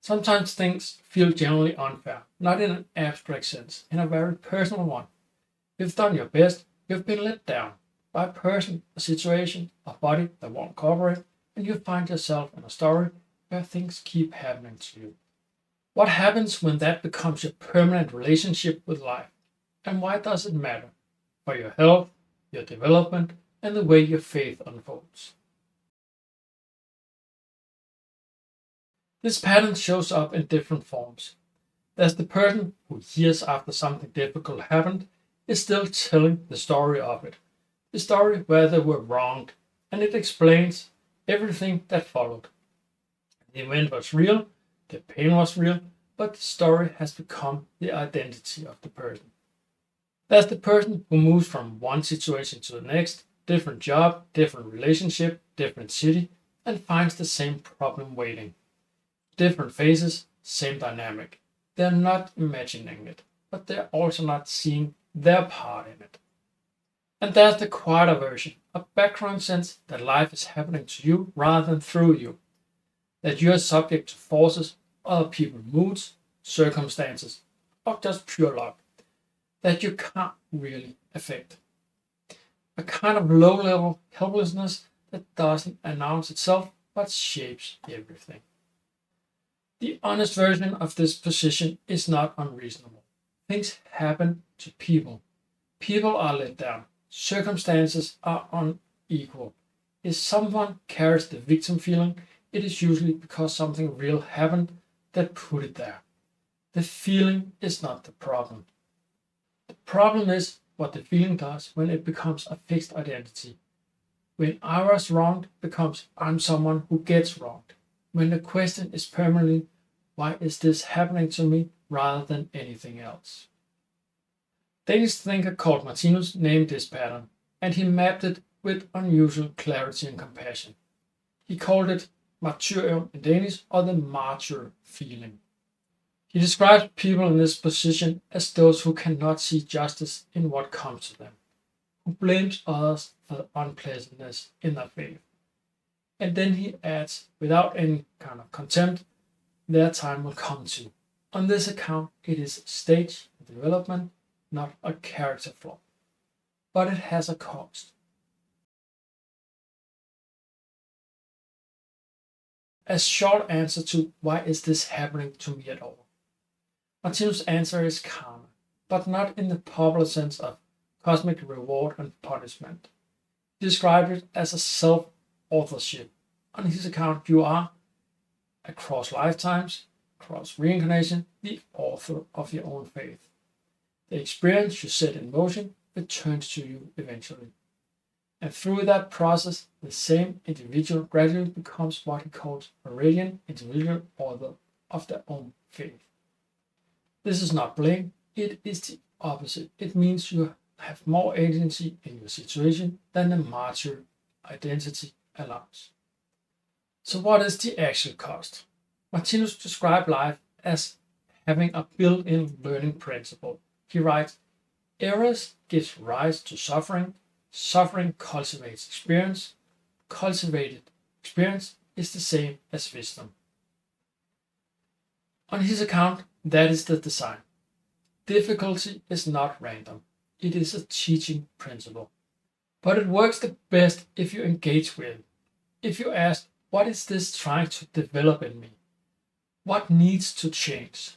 Sometimes things feel generally unfair, not in an abstract sense, in a very personal one. You've done your best, you've been let down by a person, a situation, a body that won't cooperate, and you find yourself in a story where things keep happening to you. What happens when that becomes your permanent relationship with life? And why does it matter? For your health, your development, and the way your faith unfolds. This pattern shows up in different forms. There's the person who, years after something difficult happened, is still telling the story of it. The story where they were wronged, and it explains everything that followed. The event was real, the pain was real, but the story has become the identity of the person. There's the person who moves from one situation to the next, different job, different relationship, different city, and finds the same problem waiting. Different phases, same dynamic. They're not imagining it, but they're also not seeing their part in it. And there's the quieter version, a background sense that life is happening to you rather than through you, that you're subject to forces, other people's moods, circumstances, or just pure luck, that you can't really affect. A kind of low level helplessness that doesn't announce itself but shapes everything. The honest version of this position is not unreasonable. Things happen to people. People are let down. Circumstances are unequal. If someone carries the victim feeling, it is usually because something real happened that put it there. The feeling is not the problem. The problem is what the feeling does when it becomes a fixed identity. When I was wronged becomes I'm someone who gets wronged. When the question is permanently, why is this happening to me rather than anything else? Danish thinker called Martinus named this pattern, and he mapped it with unusual clarity and compassion. He called it martyrium in Danish, or the martyr feeling. He describes people in this position as those who cannot see justice in what comes to them, who blames others for the unpleasantness in their faith. And then he adds, without any kind of contempt, their time will come too. On this account, it is a stage of development, not a character flaw. But it has a cost. A short answer to why is this happening to me at all? Martinus' answer is karma, but not in the popular sense of cosmic reward and punishment. He described it as a self-authorship. On his account, you are, across lifetimes, across reincarnation, the author of your own faith. The experience you set in motion returns to you eventually. And through that process, the same individual gradually becomes what he calls a radiant individual author of their own faith. This is not blame, it is the opposite. It means you have more agency in your situation than the martyr identity allows. So what is the actual cost? Martinus described life as having a built-in learning principle. He writes, errors give rise to suffering, suffering cultivates experience, cultivated experience is the same as wisdom. On his account, that is the design. Difficulty is not random, it is a teaching principle. But it works the best if you engage with it. If you ask, what is this trying to develop in me? What needs to change?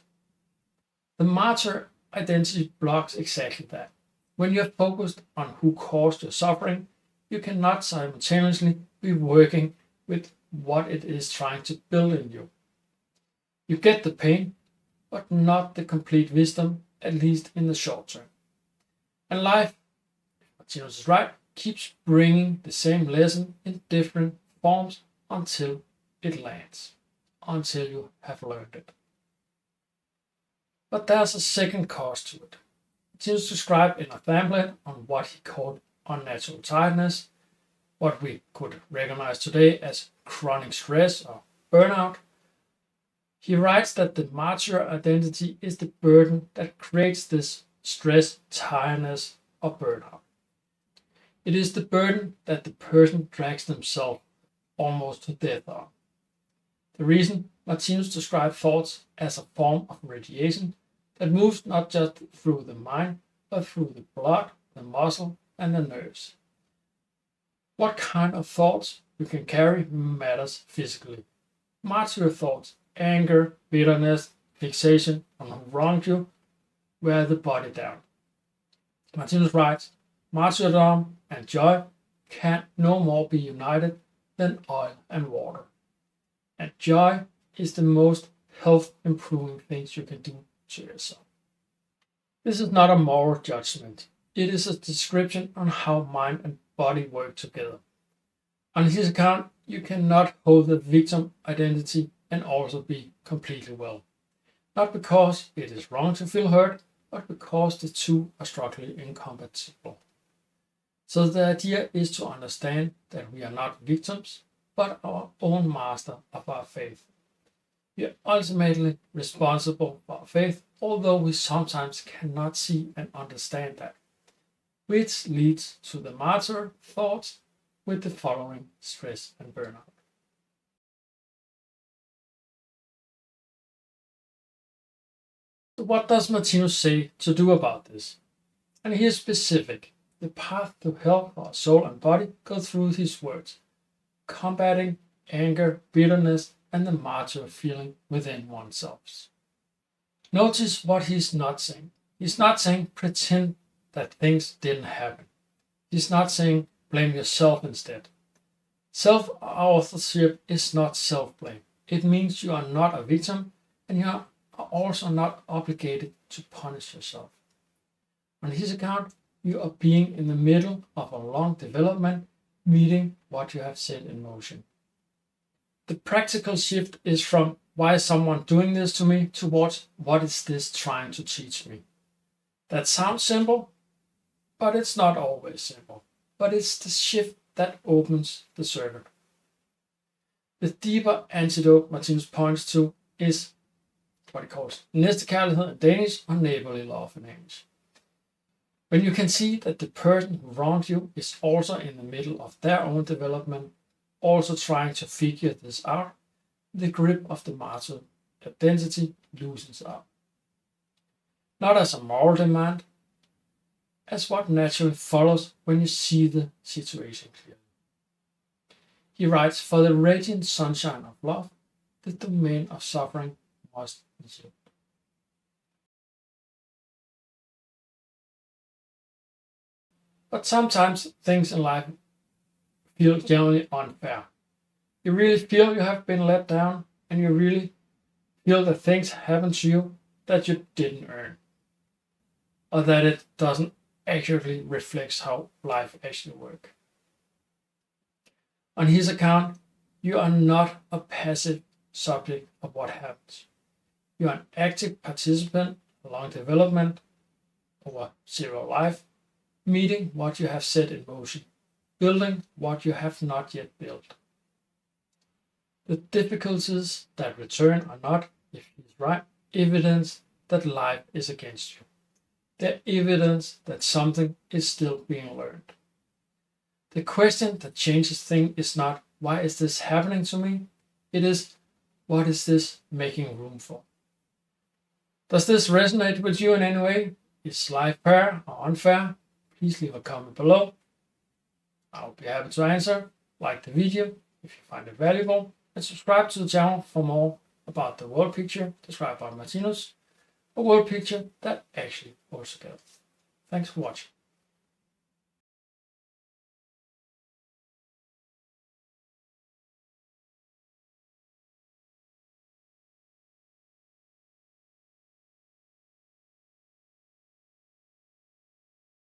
The martyr identity blocks exactly that. When you're focused on who caused your suffering, you cannot simultaneously be working with what it is trying to build in you. You get the pain, but not the complete wisdom, at least in the short term. And life, if Martinus is right, keeps bringing the same lesson in different forms until it lands, until you have learned it. But there's a second cost to it. Martinus described in a pamphlet on what he called unnatural tiredness, what we could recognize today as chronic stress or burnout. He writes that the martyr identity is the burden that creates this stress, tiredness, or burnout. It is the burden that the person drags themselves almost to death on. The reason Martinus described thoughts as a form of radiation that moves not just through the mind, but through the blood, the muscle, and the nerves. What kind of thoughts you can carry matters physically. Martyr thoughts, anger, bitterness, fixation on who wronged you, wear the body down. Martinus writes, martyrdom and joy can no more be united than oil and water. And joy is the most health-improving things you can do to yourself. This is not a moral judgment. It is a description on how mind and body work together. On his account, you cannot hold the victim identity and also be completely well. Not because it is wrong to feel hurt, but because the two are structurally incompatible. So the idea is to understand that we are not victims, but our own master of our faith. We are ultimately responsible for our faith, although we sometimes cannot see and understand that, which leads to the martyr thoughts with the following stress and burnout. So what does Martinus say to do about this? And he is specific. The path to health for our soul and body goes through his words, combating anger, bitterness, and the martyr feeling within oneself. Notice what he's not saying. He's not saying pretend that things didn't happen. He's not saying blame yourself instead. Self-authorship is not self-blame. It means you are not a victim and you are also not obligated to punish yourself. On his account, you are being in the middle of a long development, meeting what you have set in motion. The practical shift is from why is someone doing this to me towards what is this trying to teach me. That sounds simple, but it's not always simple. But it's the shift that opens the circuit. The deeper antidote Martinus points to is what he calls næstekærlighed in Danish or neighborly love in English. When you can see that the person who wronged you is also in the middle of their own development, also trying to figure this out, the grip of the martyr identity loosens up. Not as a moral demand, as what naturally follows when you see the situation clearly. He writes, for the radiant sunshine of love, the domain of suffering must yield. But sometimes things in life feel generally unfair. You really feel you have been let down, and you really feel that things happen to you that you didn't earn, or that it doesn't accurately reflects how life actually works. On his account, you are not a passive subject of what happens. You are an active participant along development over zero life, meeting what you have set in motion, building what you have not yet built. The difficulties that return are not, if he is right, evidence that life is against you. They're evidence that something is still being learned. The question that changes things is not, why is this happening to me? It is, what is this making room for? Does this resonate with you in any way? Is life fair or unfair? Please leave a comment below. I'll be happy to answer. Like the video if you find it valuable, and subscribe to the channel for more about the world picture described by Martinus, a world picture that actually holds together. Thanks for watching.